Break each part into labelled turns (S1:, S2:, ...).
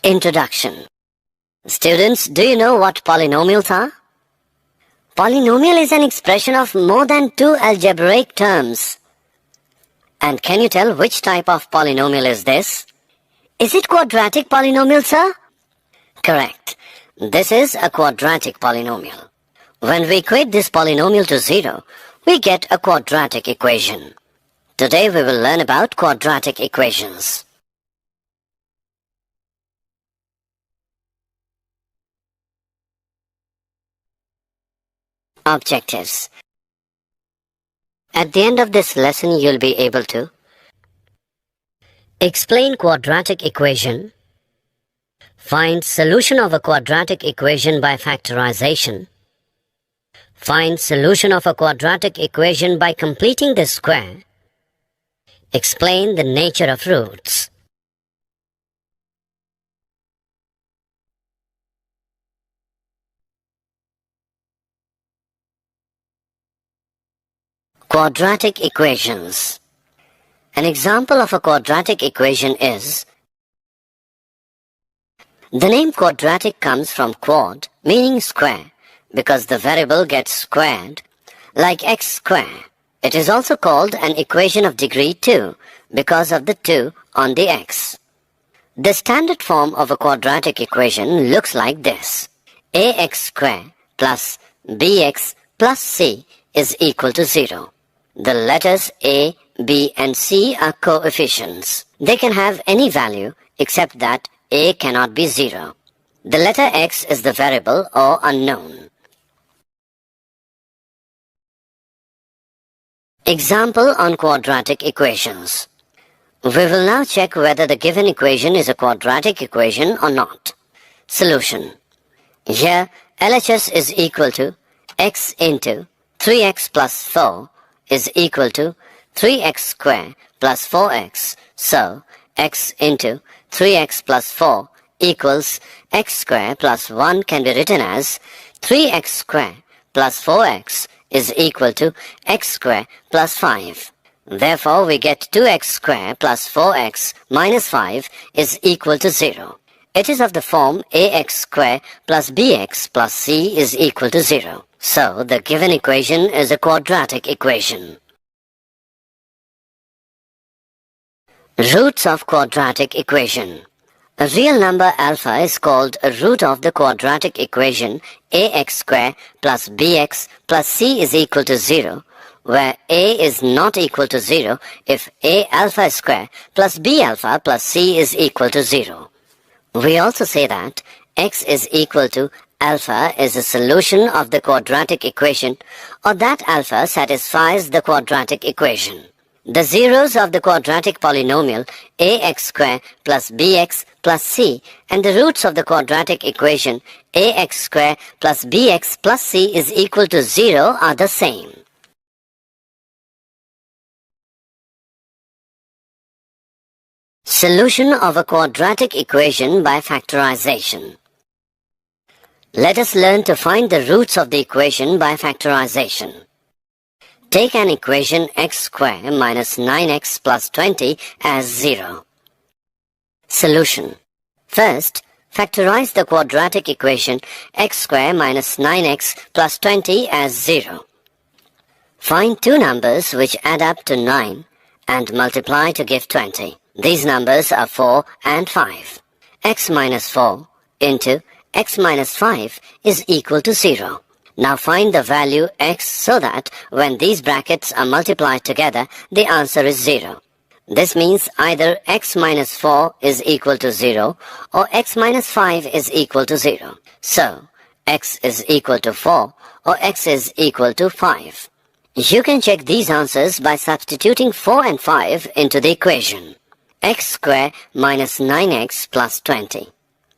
S1: Introduction. Students, do you know what polynomials are? Polynomial is an expression of more than two algebraic terms. And can you tell which type of polynomial is this? Is it quadratic polynomial, sir? Correct. This is a quadratic polynomial. When we equate this polynomial to 0, we get a quadratic equation. Today we will learn about quadratic equations. Objectives. At the end of this lesson, you'll be able to explain quadratic equation, find solution of a quadratic equation by factorization, find solution of a quadratic equation by completing the square, explain the nature of roots. Quadratic equations. An example of a quadratic equation is, the name quadratic comes from quad, meaning square, because the variable gets squared, like x square. It is also called an equation of degree 2, because of the 2 on the x. The standard form of a quadratic equation looks like this. Ax square plus bx plus c is equal to 0. The letters a, b and c are coefficients. They can have any value except that a cannot be 0. The letter x is the variable or unknown. Example on quadratic equations. We will now check whether the given equation is a quadratic equation or not. Solution. Here LHS is equal to x into 3x plus 4 is equal to 3x square plus 4x. So, x into 3x plus 4 equals x square plus 1 can be written as 3x square plus 4x is equal to x square plus 5. Therefore, we get 2x square plus 4x minus 5 is equal to 0. It is of the form ax square plus bx plus c is equal to 0. So, the given equation is a quadratic equation. Roots of quadratic equation. A real number alpha is called a root of the quadratic equation ax square plus bx plus c is equal to 0, where a is not equal to 0 if a alpha square plus b alpha plus c is equal to 0. We also say that x is equal to alpha is a solution of the quadratic equation, or that alpha satisfies the quadratic equation. The zeros of the quadratic polynomial ax square plus bx plus c and the roots of the quadratic equation ax square plus bx plus c is equal to 0 are the same. Solution of a quadratic equation by factorization. Let us learn to find the roots of the equation by factorization. Take an equation x square minus 9x plus 20 as 0. Solution. First, factorize the quadratic equation x square minus 9x plus 20 as 0. Find two numbers which add up to 9 and multiply to give 20. These numbers are 4 and 5. X minus 4 into x minus 5 is equal to 0. Now find the value x so that when these brackets are multiplied together, the answer is 0. This means either x minus 4 is equal to 0 or x minus 5 is equal to 0. So, x is equal to 4 or x is equal to 5. You can check these answers by substituting 4 and 5 into the equation. X square minus 9x plus 20.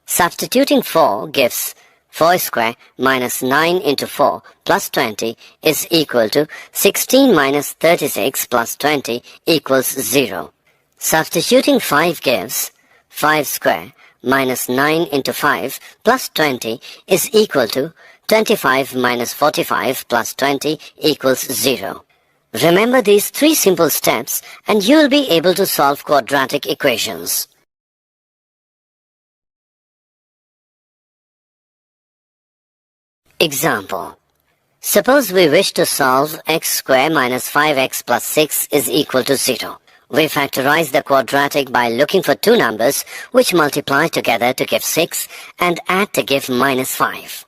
S1: Substituting 4 gives 4 square minus 9 into 4 plus 20 is equal to 16 minus 36 plus 20 equals 0. Substituting 5 gives 5 square minus 9 into 5 plus 20 is equal to 25 minus 45 plus 20 equals 0. Remember these 3 simple steps and you will be able to solve quadratic equations. Example. Suppose we wish to solve x squared minus 5x plus 6 is equal to 0. We factorize the quadratic by looking for 2 numbers which multiply together to give 6 and add to give minus 5.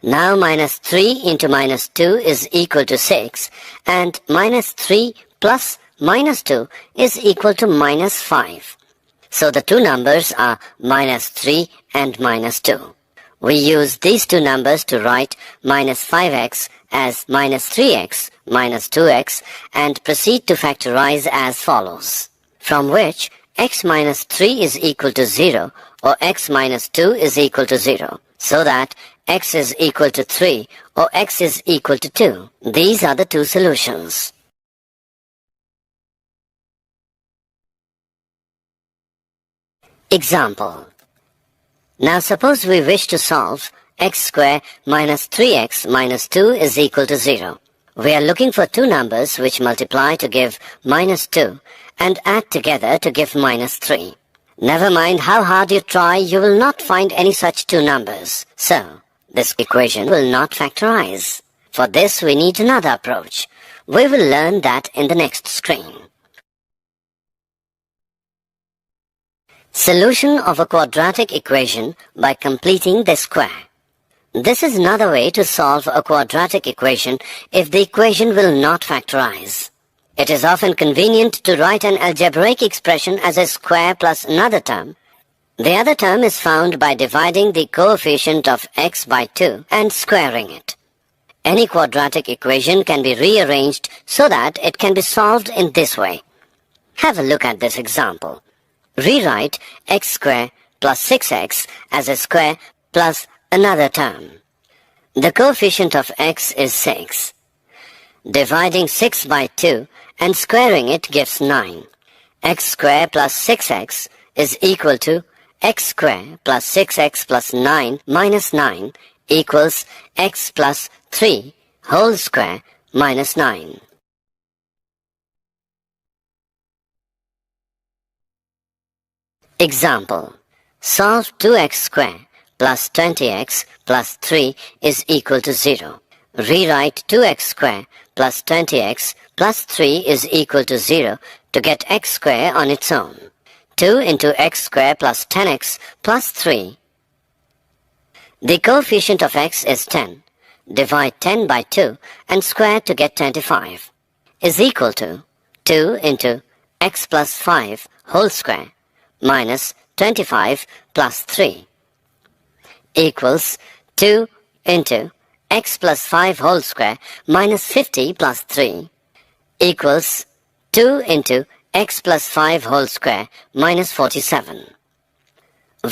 S1: Now minus 3 into minus 2 is equal to 6 and minus 3 plus minus 2 is equal to minus 5. So the 2 numbers are minus 3 and minus 2. We use these 2 numbers to write minus 5x as minus 3x minus 2x and proceed to factorize as follows. From which x minus 3 is equal to 0 or x minus 2 is equal to 0. So that x is equal to 3 or x is equal to 2. These are the 2 solutions. Example. Now suppose we wish to solve x squared minus 3x minus 2 is equal to 0. We are looking for 2 numbers which multiply to give minus 2 and add together to give minus 3. Never mind how hard you try, you will not find any such 2 numbers. So, this equation will not factorize. For this we need another approach. We will learn that in the next screen. Solution of a quadratic equation by completing the square. This is another way to solve a quadratic equation if the equation will not factorize. It is often convenient to write an algebraic expression as a square plus another term. The other term is found by dividing the coefficient of x by 2 and squaring it. Any quadratic equation can be rearranged so that it can be solved in this way. Have a look at this example. Rewrite x squared plus 6x as a square plus another term. The coefficient of x is 6. Dividing 6 by 2 and squaring it gives 9. X squared plus 6x is equal to x squared plus 6x plus 9 minus 9 equals x plus 3 whole square minus 9. Example. Solve 2x squared plus 20x plus 3 is equal to 0. Rewrite 2x squared plus 20x plus 3 is equal to 0 to get x squared on its own. 2 into x squared plus 10x plus 3. The coefficient of x is 10. Divide 10 by 2 and square to get 25. Is equal to 2 into x plus 5 whole square minus 25 plus 3 equals 2 into x plus 5 whole square minus 50 plus 3 equals 2 into x plus 5 whole square minus 47.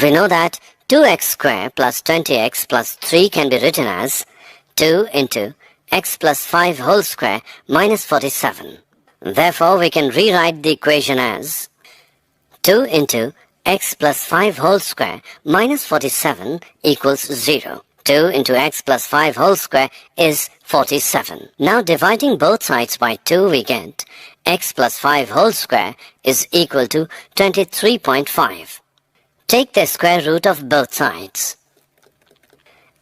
S1: We know that 2x squared plus 20x plus 3 can be written as 2 into x plus 5 whole square minus 47. Therefore, we can rewrite the equation as 2 into x plus 5 whole square minus 47 equals 0. 2 into x plus 5 whole square is 47. Now dividing both sides by 2 we get x plus 5 whole square is equal to 23.5. Take the square root of both sides.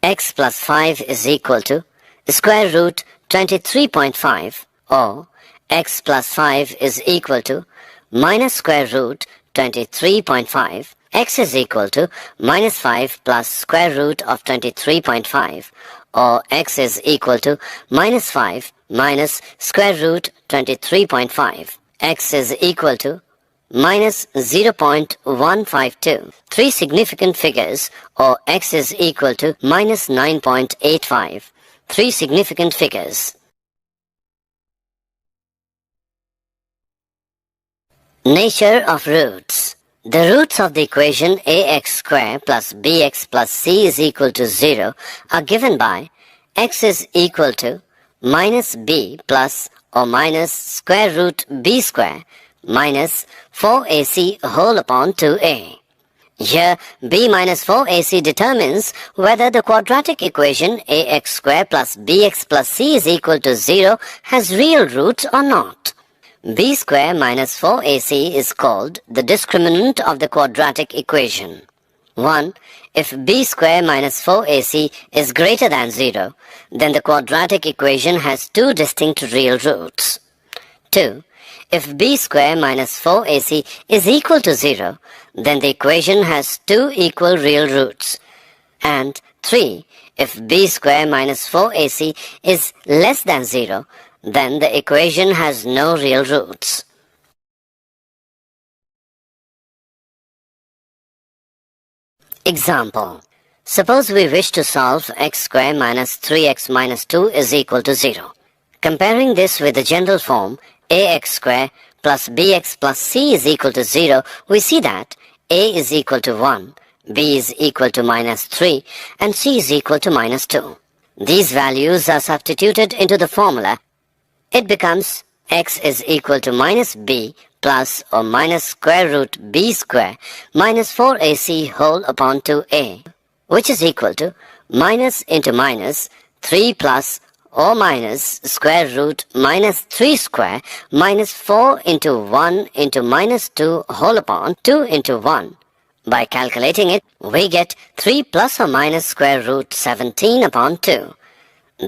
S1: X plus 5 is equal to square root 23.5 or x plus 5 is equal to minus square root 23.5. X is equal to minus 5 plus square root of 23.5 or x is equal to minus 5 minus square root 23.5. X is equal to minus 0.152. 3 significant figures or x is equal to minus 9.85. 3 significant figures. Nature of roots. The roots of the equation ax squared plus bx plus c is equal to 0 are given by x is equal to minus b plus or minus square root b square minus 4ac whole upon 2a. Here, b minus 4ac determines whether the quadratic equation ax square plus bx plus c is equal to 0 has real roots or not. b square minus 4ac is called the discriminant of the quadratic equation. 1. If b square minus 4ac is greater than 0, then the quadratic equation has two distinct real roots. 2. If b square minus 4ac is equal to 0, then the equation has two equal real roots. And 3. If b square minus 4ac is less than 0, then the equation has no real roots. Example. Suppose we wish to solve x square minus 3x minus 2 is equal to 0. Comparing this with the general form ax square plus bx plus c is equal to 0, we see that a is equal to 1, b is equal to minus 3, and c is equal to minus 2. These values are substituted into the formula. It becomes x is equal to minus b plus or minus square root b square minus 4ac whole upon 2a, which is equal to minus into minus 3 plus or minus square root minus 3 square minus 4 into 1 into minus 2 whole upon 2 into 1. By calculating it, we get 3 plus or minus square root 17 upon 2.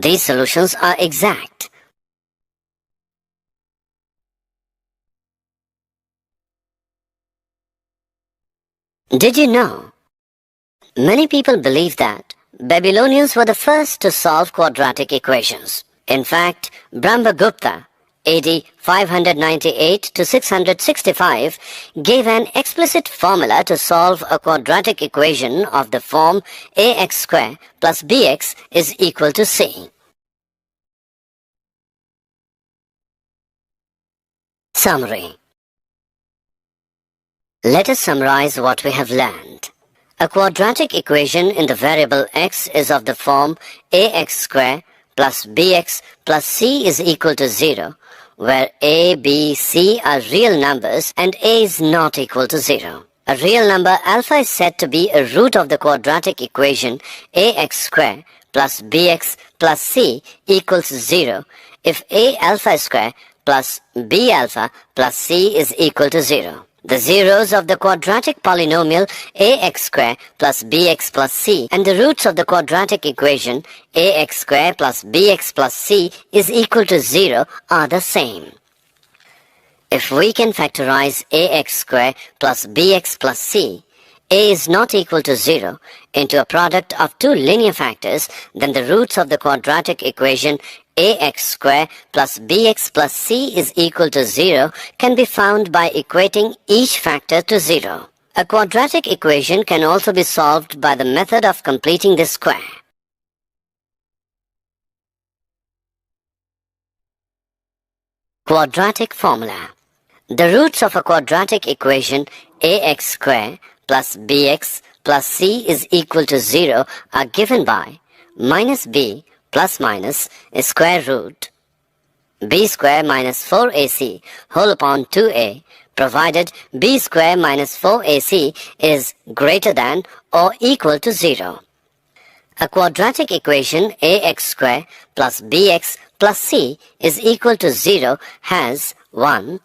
S1: These solutions are exact. Did you know? Many people believe that Babylonians were the first to solve quadratic equations. In fact, Brahmagupta, AD 598 to 665, gave an explicit formula to solve a quadratic equation of the form ax square plus bx is equal to c. Summary. Let us summarize what we have learned. A quadratic equation in the variable x is of the form ax square plus bx plus c is equal to 0, where a, b, c are real numbers and a is not equal to 0. A real number alpha is said to be a root of the quadratic equation ax square plus bx plus c equals 0 if a alpha square plus b alpha plus c is equal to 0. The zeros of the quadratic polynomial ax square plus bx plus c and the roots of the quadratic equation ax square plus bx plus c is equal to 0 are the same. If we can factorize ax square plus bx plus c, a is not equal to 0 into a product of two linear factors, then the roots of the quadratic equation ax square plus bx plus c is equal to 0 can be found by equating each factor to 0. A quadratic equation can also be solved by the method of completing the square. Quadratic formula. The roots of a quadratic equation ax square plus bx plus c is equal to 0 are given by minus b plus minus square root b square minus 4ac whole upon 2a, provided b square minus 4ac is greater than or equal to 0. A quadratic equation ax square plus bx plus c is equal to 0 has 1.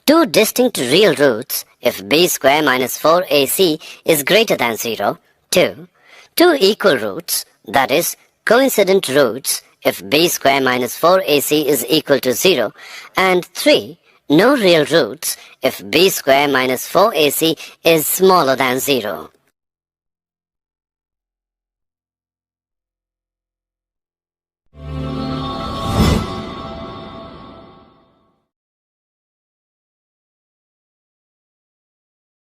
S1: Two distinct real roots if b square minus 4ac is greater than 0. 2. Two equal roots, that is, coincident roots if b square minus 4ac is equal to 0. And 3. No real roots if b square minus 4ac is smaller than 0.